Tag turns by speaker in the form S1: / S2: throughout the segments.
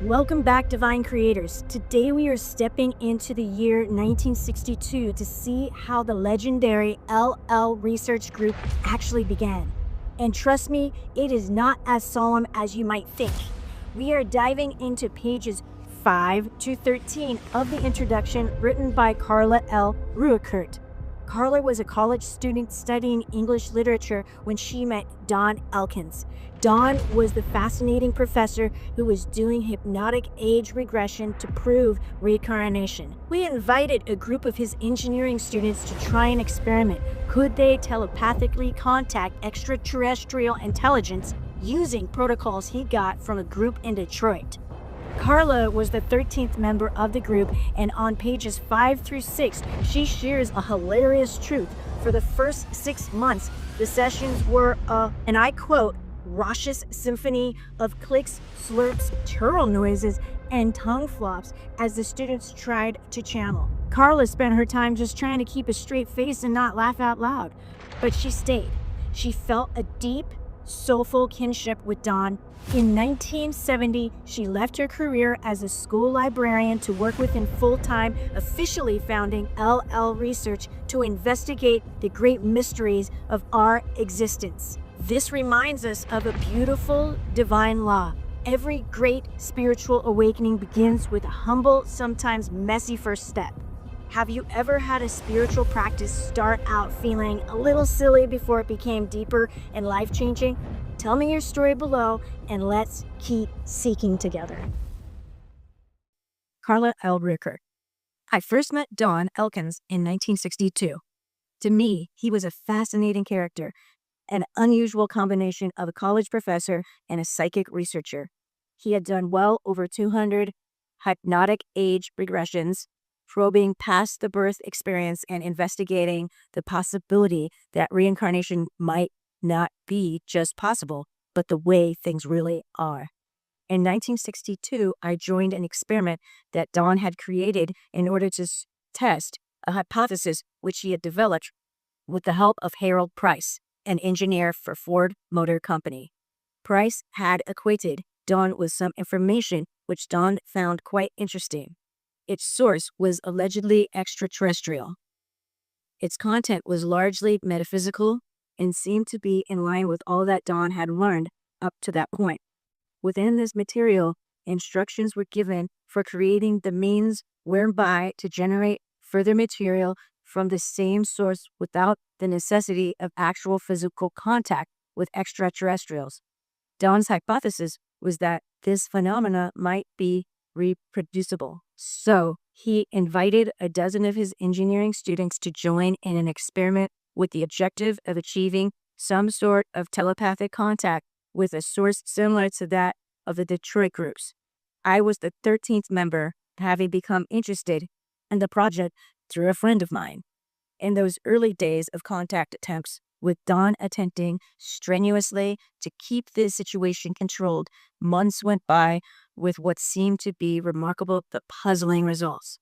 S1: Welcome back, Divine Creators. Today we are stepping into the year 1962 to see how the legendary LL Research Group actually began. And trust me, it is not as solemn as you might think. We are diving into pages 5 to 13 of the introduction written by Carla L. Ruekert. Carla was a college student studying English literature when she met Don Elkins. Don was the fascinating professor who was doing hypnotic age regression to prove reincarnation. We invited a group of his engineering students to try an experiment. Could they telepathically contact extraterrestrial intelligence using protocols he got from a group in Detroit? Carla was the 13th member of the group, and on pages 5 through 6, she shares a hilarious truth. For the first 6 months, the sessions were and I quote, raucous symphony of clicks, slurps, turtle noises, and tongue flops as the students tried to channel. Carla spent her time just trying to keep a straight face and not laugh out loud, but she stayed. She felt a deep, soulful kinship with Don. In 1970, she left her career as a school librarian to work with him full-time, officially founding LL Research to investigate the great mysteries of our existence. This reminds us of a beautiful divine law. Every great spiritual awakening begins with a humble, sometimes messy first step. Have you ever had a spiritual practice start out feeling a little silly before it became deeper and life-changing? Tell me your story below, and let's keep seeking together. Carla L. Rueckert. I first met Don Elkins in 1962. To me, he was a fascinating character, an unusual combination of a college professor and a psychic researcher. He had done well over 200 hypnotic age regressions, probing past the birth experience and investigating the possibility that reincarnation might not be just possible, but the way things really are. In 1962, I joined an experiment that Don had created in order to test a hypothesis which he had developed with the help of Harold Price, an engineer for Ford Motor Company. Price had acquainted Don with some information which Don found quite interesting. Its source was allegedly extraterrestrial. Its content was largely metaphysical and seemed to be in line with all that Don had learned up to that point. Within this material, instructions were given for creating the means whereby to generate further material from the same source without the necessity of actual physical contact with extraterrestrials. Don's hypothesis was that this phenomena might be reproducible. So he invited a dozen of his engineering students to join in an experiment with the objective of achieving some sort of telepathic contact with a source similar to that of the Detroit groups. I was the 13th member, having become interested in the project through a friend of mine. In those early days of contact attempts, with Don attempting strenuously to keep the situation controlled, months went by with what seemed to be remarkable but puzzling results.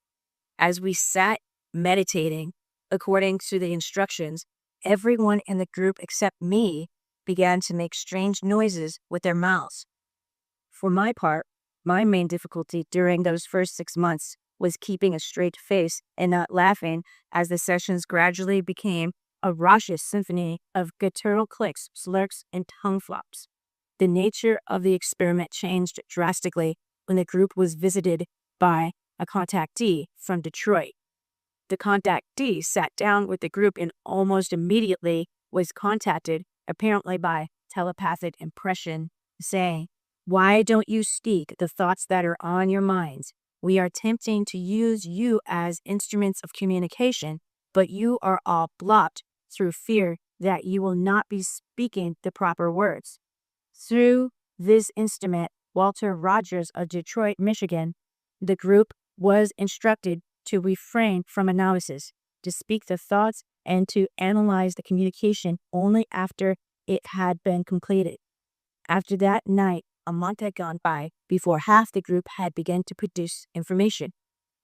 S1: As we sat meditating, according to the instructions, everyone in the group except me began to make strange noises with their mouths. For my part, my main difficulty during those first 6 months was keeping a straight face and not laughing as the sessions gradually became a raucous symphony of guttural clicks, slurps, and tongue flops. The nature of the experiment changed drastically when the group was visited by a contactee from Detroit. The contactee sat down with the group and almost immediately was contacted, apparently by telepathic impression, saying, "Why don't you speak the thoughts that are on your minds? We are attempting to use you as instruments of communication, but you are all blocked through fear that you will not be speaking the proper words." Through this instrument, Walter Rogers of Detroit, Michigan, the group was instructed to refrain from analysis, to speak the thoughts, and to analyze the communication only after it had been completed. After that night, a month had gone by before half the group had begun to produce information.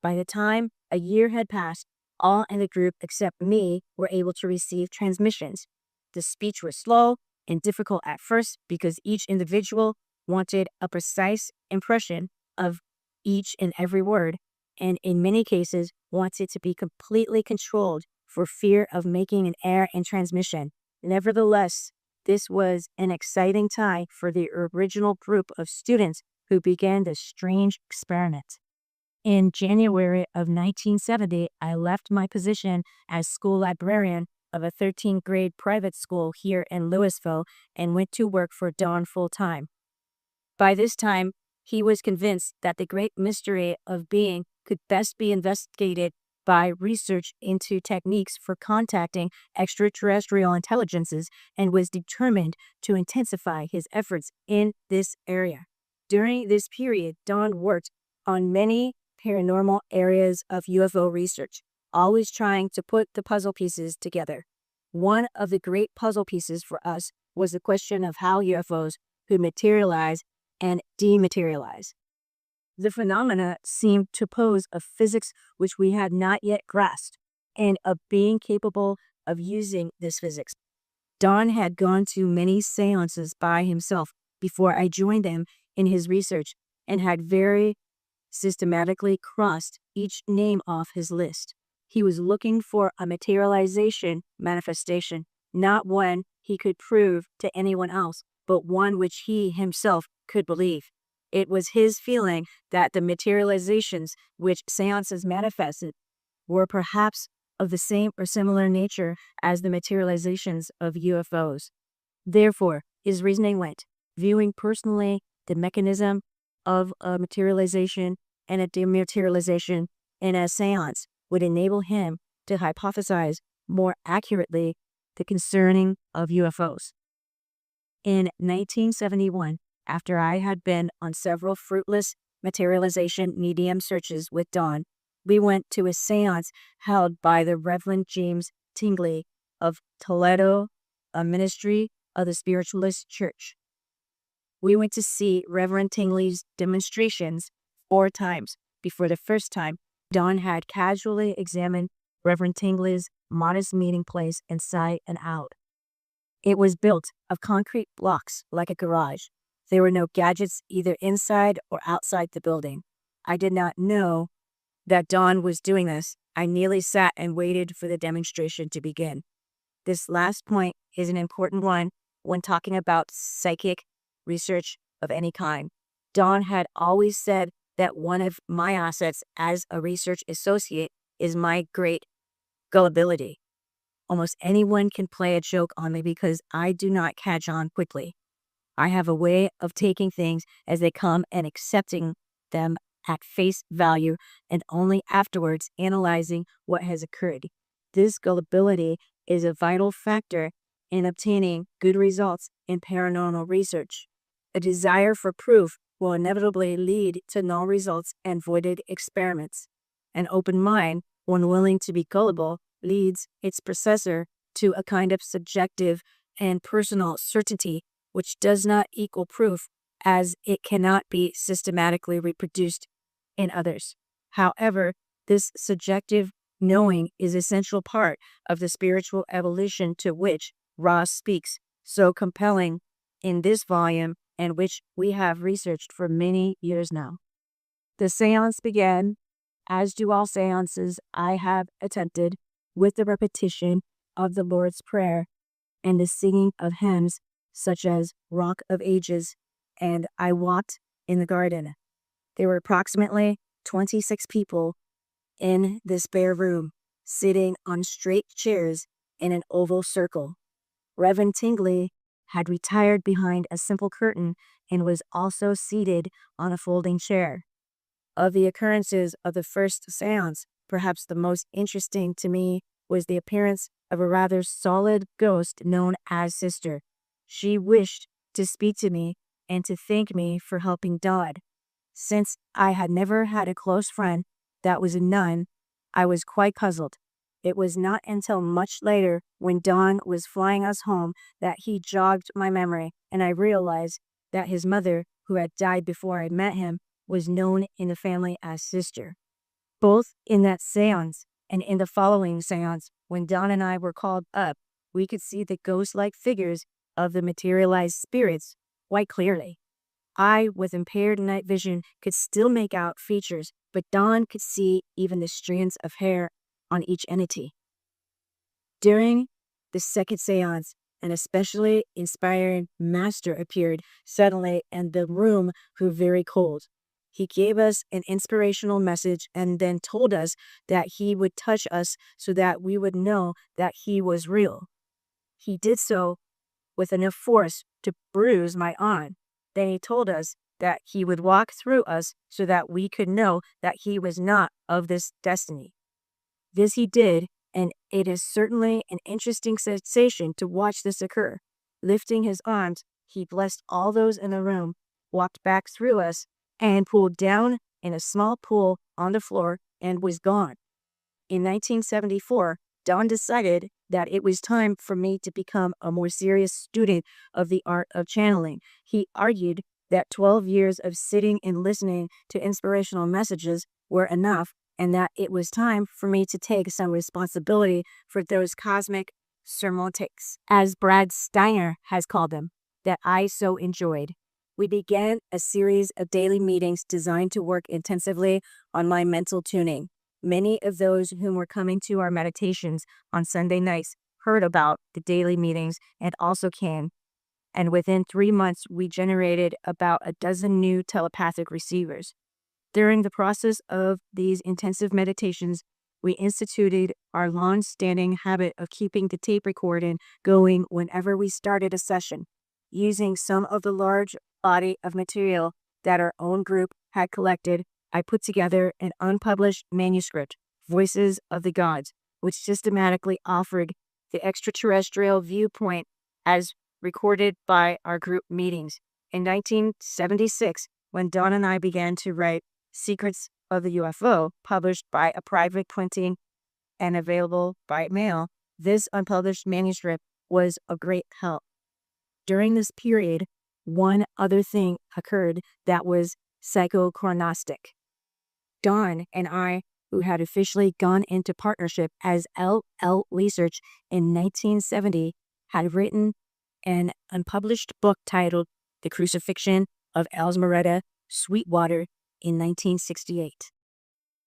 S1: By the time a year had passed, all in the group except me were able to receive transmissions. The speech was slow and difficult at first because each individual wanted a precise impression of each and every word, and in many cases wanted to be completely controlled for fear of making an error in transmission. Nevertheless, this was an exciting time for the original group of students who began this strange experiment. In January of 1970, I left my position as school librarian of a 13th grade private school here in Louisville and went to work for Don full-time. By this time, he was convinced that the great mystery of being could best be investigated by research into techniques for contacting extraterrestrial intelligences and was determined to intensify his efforts in this area. During this period, Don worked on many paranormal areas of UFO research, always trying to put the puzzle pieces together. One of the great puzzle pieces for us was the question of how UFOs could materialize and dematerialize. The phenomena seemed to pose a physics which we had not yet grasped, and of being capable of using this physics. Don had gone to many seances by himself before I joined him in his research and had very systematically crossed each name off his list. He was looking for a materialization manifestation, not one he could prove to anyone else, but one which he himself could believe. It was his feeling that the materializations which seances manifested were perhaps of the same or similar nature as the materializations of UFOs. Therefore, his reasoning went, viewing personally the mechanism of a materialization and a dematerialization in a seance would enable him to hypothesize more accurately the concerning of UFOs. In 1971, after I had been on several fruitless materialization medium searches with Don, we went to a seance held by the Reverend James Tingley of Toledo, a ministry of the Spiritualist Church. We went to see Reverend Tingley's demonstrations 4 times. Before the first time, Don had casually examined Reverend Tingley's modest meeting place inside and out. It was built of concrete blocks like a garage. There were no gadgets either inside or outside the building. I did not know that Don was doing this. I nearly sat and waited for the demonstration to begin. This last point is an important one when talking about psychic research of any kind. Don had always said that one of my assets as a research associate is my great gullibility. Almost anyone can play a joke on me because I do not catch on quickly. I have a way of taking things as they come and accepting them at face value and only afterwards analyzing what has occurred. This gullibility is a vital factor in obtaining good results in paranormal research. A desire for proof will inevitably lead to null results and voided experiments. An open mind, when willing to be gullible, leads its possessor to a kind of subjective and personal certainty which does not equal proof, as it cannot be systematically reproduced in others. However, this subjective knowing is an essential part of the spiritual evolution to which Ross speaks so compelling in this volume and which we have researched for many years now. The seance began, as do all seances I have attempted, with the repetition of the Lord's Prayer and the singing of hymns such as Rock of Ages and I Walked in the Garden. There were approximately 26 people in this bare room, sitting on straight chairs in an oval circle. Reverend Tingley had retired behind a simple curtain and was also seated on a folding chair. Of the occurrences of the first seance, perhaps the most interesting to me was the appearance of a rather solid ghost known as Sister. She wished to speak to me and to thank me for helping Dodd. Since I had never had a close friend that was a nun, I was quite puzzled. It was not until much later, when Don was flying us home, that he jogged my memory, and I realized that his mother, who had died before I met him, was known in the family as Sister. Both in that seance and in the following seance, when Don and I were called up, we could see the ghost-like figures of the materialized spirits quite clearly. I, with impaired night vision, could still make out features, but Dawn could see even the strands of hair on each entity. During the second seance, an especially inspiring master appeared suddenly, and the room grew very cold. He gave us an inspirational message and then told us that he would touch us so that we would know that he was real. He did so with enough force to bruise my arm. Then he told us that he would walk through us so that we could know that he was not of this destiny. This he did, and it is certainly an interesting sensation to watch this occur. Lifting his arms, he blessed all those in the room, walked back through us, and pulled down in a small pool on the floor and was gone. In 1974, Dawn decided that it was time for me to become a more serious student of the art of channeling. He argued that 12 years of sitting and listening to inspirational messages were enough, and that it was time for me to take some responsibility for those cosmic semantics, as Brad Steiner has called them, that I so enjoyed. We began a series of daily meetings designed to work intensively on my mental tuning. Many of those whom were coming to our meditations on Sunday nights heard about the daily meetings and also came. And within 3 months, we generated about a dozen new telepathic receivers. During the process of these intensive meditations, we instituted our long-standing habit of keeping the tape recording going whenever we started a session, using some of the large body of material that our own group had collected. I put together an unpublished manuscript, Voices of the Gods, which systematically offered the extraterrestrial viewpoint as recorded by our group meetings. In 1976, when Dawn and I began to write Secrets of the UFO, published by a private printing and available by mail, this unpublished manuscript was a great help. During this period, one other thing occurred that was psychochronistic. Dawn and I, who had officially gone into partnership as L Research in 1970, had written an unpublished book titled The Crucifixion of Elsmeretta Sweetwater in 1968.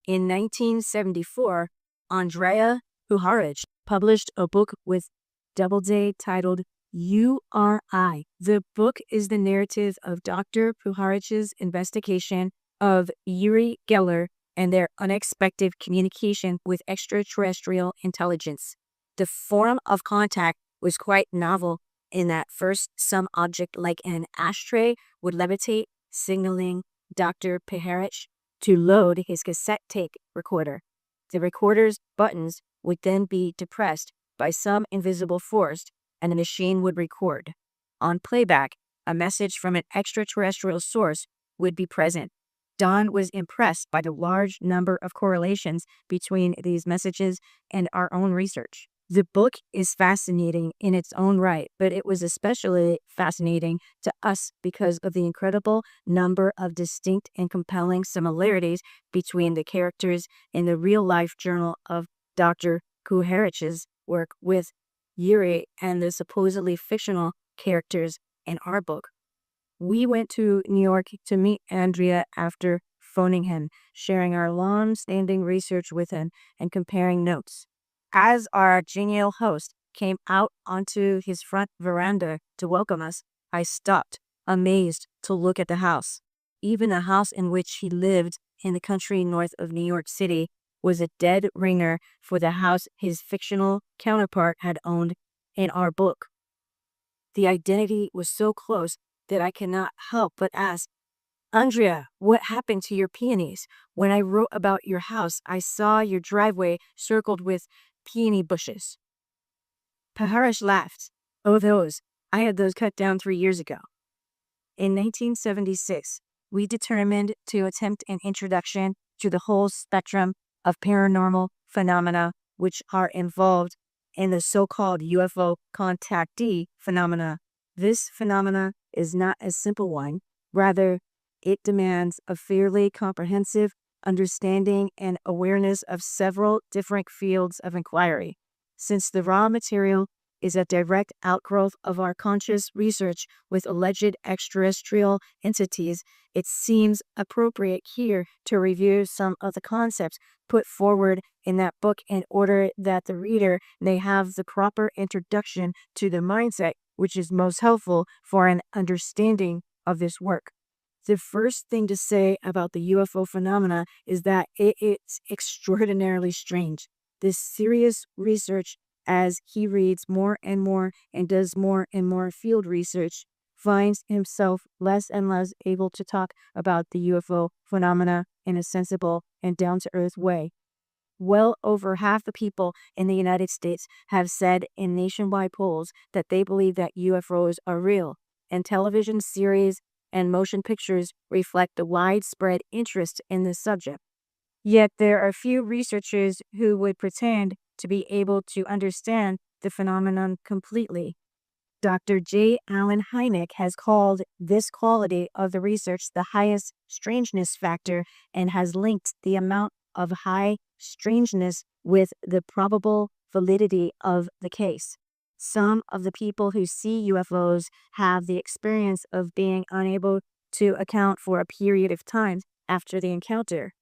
S1: In 1974, Andrea Puharich published a book with Doubleday titled You Are I. The book is the narrative of Dr. Puharich's investigation of Uri Geller and their unexpected communication with extraterrestrial intelligence. The form of contact was quite novel in that first some object like an ashtray would levitate, signaling Dr. Puharich to load his cassette tape recorder. The recorder's buttons would then be depressed by some invisible force, and the machine would record. On playback, a message from an extraterrestrial source would be present. Dawn was impressed by the large number of correlations between these messages and our own research. The book is fascinating in its own right, but it was especially fascinating to us because of the incredible number of distinct and compelling similarities between the characters in the real-life journal of Dr. Puharich's work with Uri and the supposedly fictional characters in our book. We went to New York to meet Andrea after phoning him, sharing our long-standing research with him and comparing notes. As our genial host came out onto his front veranda to welcome us, I stopped, amazed, to look at the house. Even the house in which he lived in the country north of New York City was a dead ringer for the house his fictional counterpart had owned in our book. The identity was so close that I cannot help but ask, Andrea, what happened to your peonies? When I wrote about your house, I saw your driveway circled with peony bushes. Puharich laughed. Oh, those. I had those cut down 3 years ago. In 1976, we determined to attempt an introduction to the whole spectrum of paranormal phenomena which are involved in the so-called UFO contactee phenomena. This phenomena is not a simple one. Rather, it demands a fairly comprehensive understanding and awareness of several different fields of inquiry. Since the raw material is a direct outgrowth of our conscious research with alleged extraterrestrial entities, it seems appropriate here to review some of the concepts put forward in that book in order that the reader may have the proper introduction to the mindset which is most helpful for an understanding of this work. The first thing to say about the UFO phenomena is that it is extraordinarily strange. This serious research, as he reads more and more and does more and more field research, finds himself less and less able to talk about the UFO phenomena in a sensible and down-to-earth way. Well over half the people in the United States have said in nationwide polls that they believe that UFOs are real, and television series and motion pictures reflect the widespread interest in this subject. Yet there are few researchers who would pretend to be able to understand the phenomenon completely. Dr. J. Allen Hynek has called this quality of the research the highest strangeness factor and has linked the amount of high strangeness with the probable validity of the case. Some of the people who see UFOs have the experience of being unable to account for a period of time after the encounter.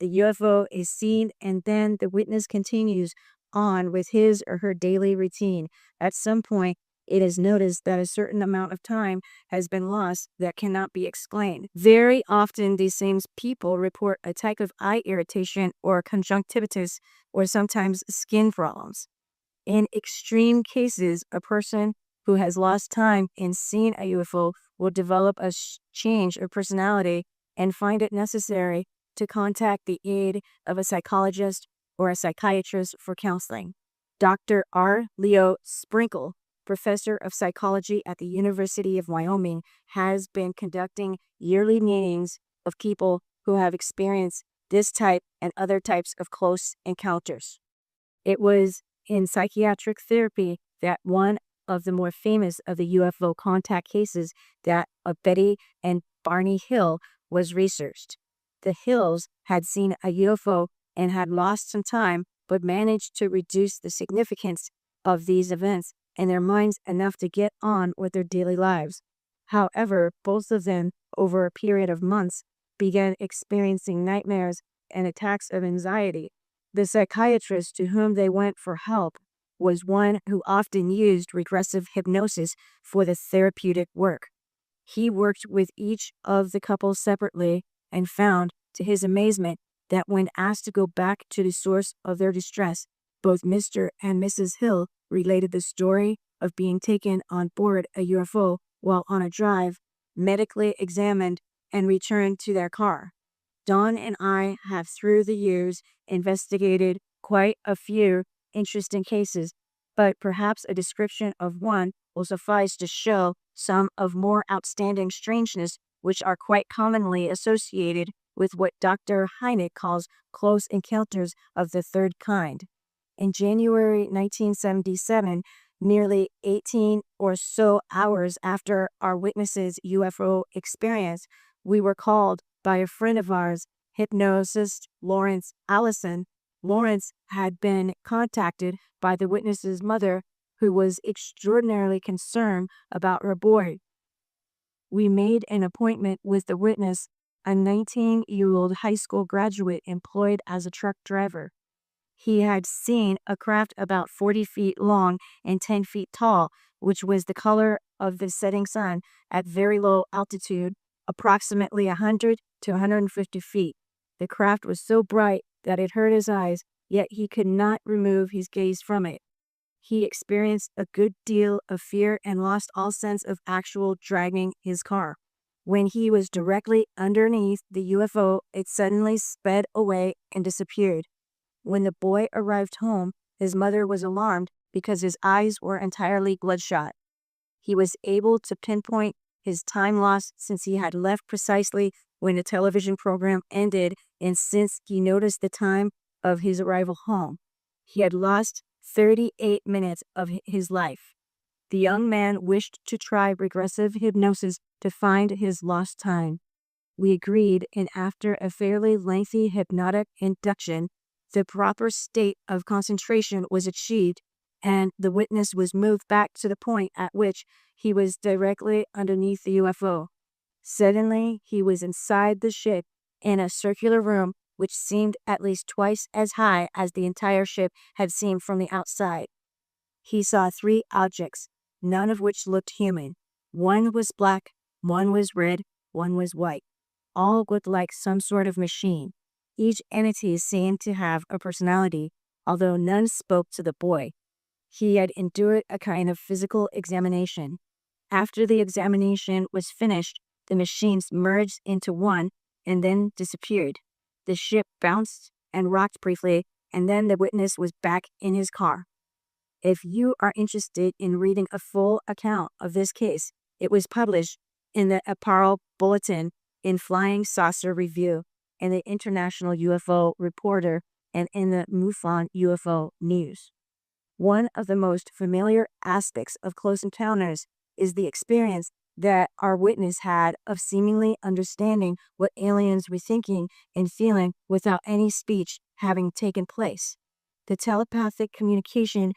S1: The UFO is seen and then the witness continues on with his or her daily routine. At some point, it is noticed that a certain amount of time has been lost that cannot be explained. Very often, these same people report a type of eye irritation or conjunctivitis or sometimes skin problems. In extreme cases, a person who has lost time in seeing a UFO will develop a change of personality and find it necessary to contact the aid of a psychologist or a psychiatrist for counseling. Dr. R. Leo Sprinkle, professor of psychology at the University of Wyoming, has been conducting yearly meetings of people who have experienced this type and other types of close encounters. It was in psychiatric therapy that one of the more famous of the UFO contact cases, that of Betty and Barney Hill, was researched. The Hills had seen a UFO and had lost some time, but managed to reduce the significance of these events in their minds enough to get on with their daily lives. However, both of them, over a period of months, began experiencing nightmares and attacks of anxiety. The psychiatrist to whom they went for help was one who often used regressive hypnosis for the therapeutic work. He worked with each of the couples separately and found, to his amazement, that when asked to go back to the source of their distress, both Mr. and Mrs. Hill related the story of being taken on board a UFO while on a drive, medically examined, and returned to their car. Dawn and I have through the years investigated quite a few interesting cases, but perhaps a description of one will suffice to show some of more outstanding strangeness which are quite commonly associated with what Dr. Hynek calls close encounters of the third kind. In January 1977, nearly 18 or so hours after our witnesses' UFO experience, we were called by a friend of ours, hypnosist Lawrence Allison. Lawrence had been contacted by the witness's mother, who was extraordinarily concerned about her boy. We made an appointment with the witness, a 19-year-old high school graduate employed as a truck driver. He had seen a craft about 40 feet long and 10 feet tall, which was the color of the setting sun at very low altitude, approximately 100 to 150 feet. The craft was so bright that it hurt his eyes, yet he could not remove his gaze from it. He experienced a good deal of fear and lost all sense of actual driving his car. When he was directly underneath the UFO, it suddenly sped away and disappeared. When the boy arrived home, his mother was alarmed because his eyes were entirely bloodshot. He was able to pinpoint his time lost since he had left precisely when the television program ended and since he noticed the time of his arrival home. He had lost 38 minutes of his life. The young man wished to try regressive hypnosis to find his lost time. We agreed, and after a fairly lengthy hypnotic induction, the proper state of concentration was achieved, and the witness was moved back to the point at which he was directly underneath the UFO. Suddenly, he was inside the ship in a circular room which seemed at least twice as high as the entire ship had seemed from the outside. He saw 3 objects, none of which looked human. One was black, one was red, one was white. All looked like some sort of machine. Each entity seemed to have a personality, although none spoke to the boy. He had endured a kind of physical examination. After the examination was finished, the machines merged into one and then disappeared. The ship bounced and rocked briefly, and then the witness was back in his car. If you are interested in reading a full account of this case, it was published in the Apparel Bulletin, in Flying Saucer Review, in the International UFO Reporter, and in the MUFON UFO News. One of the most familiar aspects of close encounters is the experience that our witness had of seemingly understanding what aliens were thinking and feeling without any speech having taken place. The telepathic communication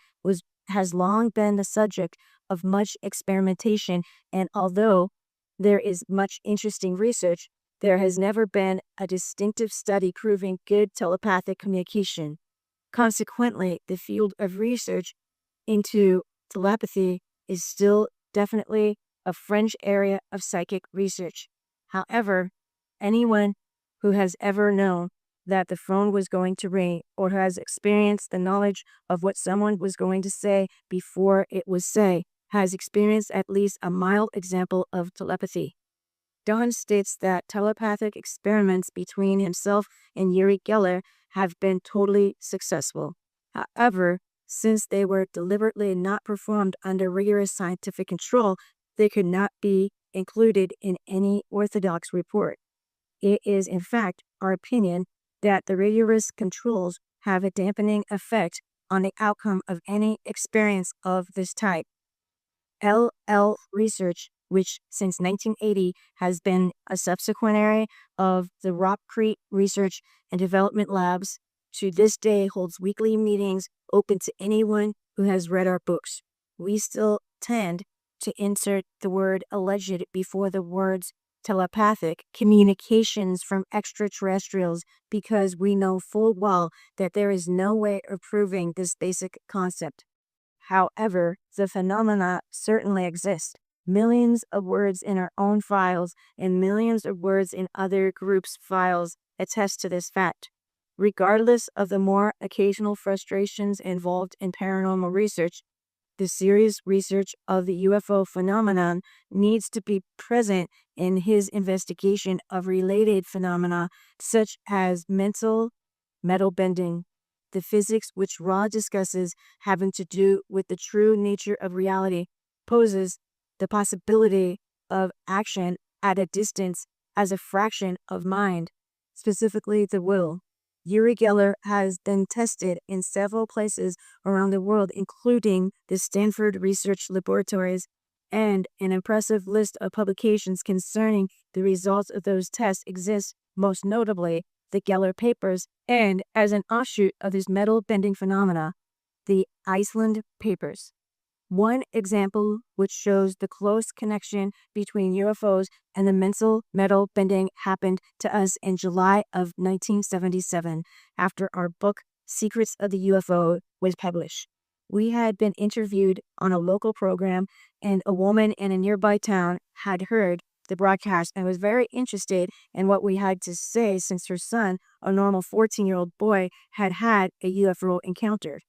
S1: has long been the subject of much experimentation, and although there is much interesting research, there has never been a distinctive study proving good telepathic communication. Consequently, the field of research into telepathy is still definitely a fringe area of psychic research. However, anyone who has ever known that the phone was going to ring, or who has experienced the knowledge of what someone was going to say before it was said, has experienced at least a mild example of telepathy. Don states that telepathic experiments between himself and Uri Geller have been totally successful. However, since they were deliberately not performed under rigorous scientific control, they could not be included in any orthodox report. It is, in fact, our opinion that the rigorous controls have a dampening effect on the outcome of any experience of this type. LL Research, which since 1980 has been a subsidiary of the Ruekert Research and Development Labs, to this day holds weekly meetings open to anyone who has read our books. We still tend to insert the word alleged before the words telepathic communications from extraterrestrials because we know full well that there is no way of proving this basic concept. However, the phenomena certainly exist. Millions of words in our own files and millions of words in other groups' files attest to this fact. Regardless of the more occasional frustrations involved in paranormal research, the serious research of the UFO phenomenon needs to be present in his investigation of related phenomena such as metal bending, the physics which Ra discusses having to do with the true nature of reality, poses the possibility of action at a distance as a fraction of mind, specifically the will. Uri Geller has been tested in several places around the world, including the Stanford Research Laboratories, and an impressive list of publications concerning the results of those tests exists, most notably the Geller Papers, and as an offshoot of this metal bending phenomena, the Iceland Papers. One example which shows the close connection between UFOs and the mental metal bending happened to us in July of 1977 after our book Secrets of the UFO was published. We had been interviewed on a local program, and a woman in a nearby town had heard the broadcast and was very interested in what we had to say since her son, a normal 14-year-old boy, had had a UFO encounter.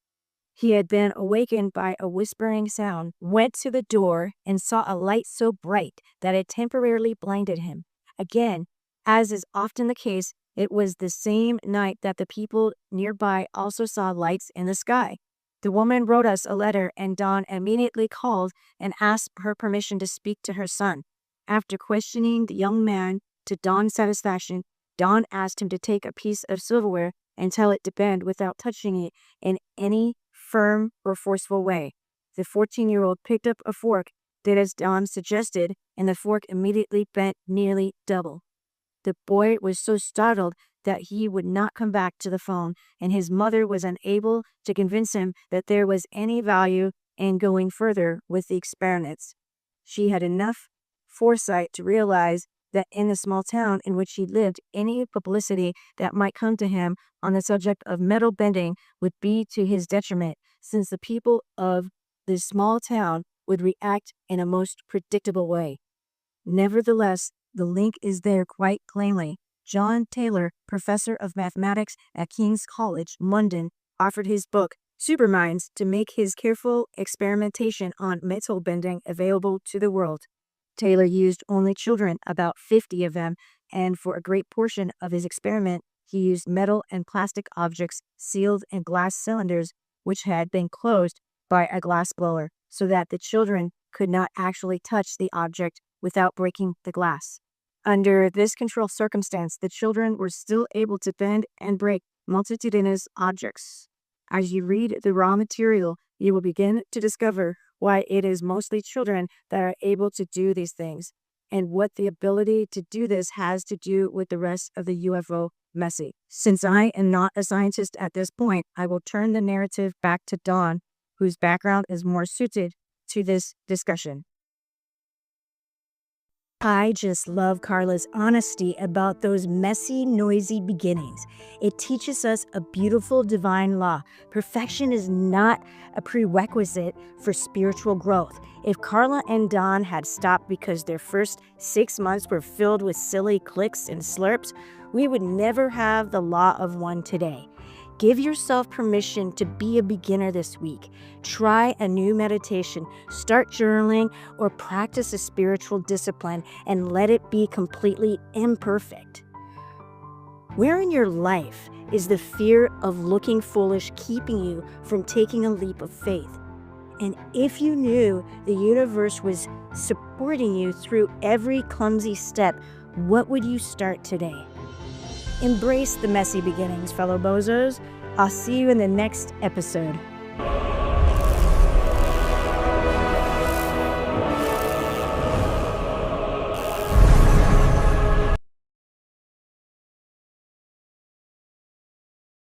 S1: He had been awakened by a whispering sound, went to the door, and saw a light so bright that it temporarily blinded him. Again, as is often the case, it was the same night that the people nearby also saw lights in the sky. The woman wrote us a letter, and Dawn immediately called and asked her permission to speak to her son. After questioning the young man to Dawn's satisfaction, Dawn asked him to take a piece of silverware and tell it to bend without touching it in any firm or forceful way. The 14-year-old picked up a fork, did as Dawn suggested, and the fork immediately bent nearly double. The boy was so startled that he would not come back to the phone, and his mother was unable to convince him that there was any value in going further with the experiments. She had enough foresight to realize that in the small town in which he lived, any publicity that might come to him on the subject of metal bending would be to his detriment, since the people of this small town would react in a most predictable way. Nevertheless, the link is there quite plainly. John Taylor, professor of mathematics at King's College, London, offered his book, Superminds, to make his careful experimentation on metal bending available to the world. Taylor used only children, about 50 of them, and for a great portion of his experiment, he used metal and plastic objects sealed in glass cylinders which had been closed by a glass blower, so that the children could not actually touch the object without breaking the glass. Under this controlled circumstance, the children were still able to bend and break multitudinous objects. As you read the raw material, you will begin to discover why it is mostly children that are able to do these things, and what the ability to do this has to do with the rest of the UFO message. Since I am not a scientist at this point, I will turn the narrative back to Dawn, whose background is more suited to this discussion. I just love Carla's honesty about those messy, noisy beginnings. It teaches us a beautiful divine law. Perfection is not a prerequisite for spiritual growth. If Carla and Don had stopped because their first 6 months were filled with silly clicks and slurps, we would never have the law of one today. Give yourself permission to be a beginner this week. Try a new meditation, start journaling, or practice a spiritual discipline and let it be completely imperfect. Where in your life is the fear of looking foolish keeping you from taking a leap of faith? And if you knew the universe was supporting you through every clumsy step, what would you start today? Embrace the messy beginnings, fellow bozos. I'll see you in the next episode.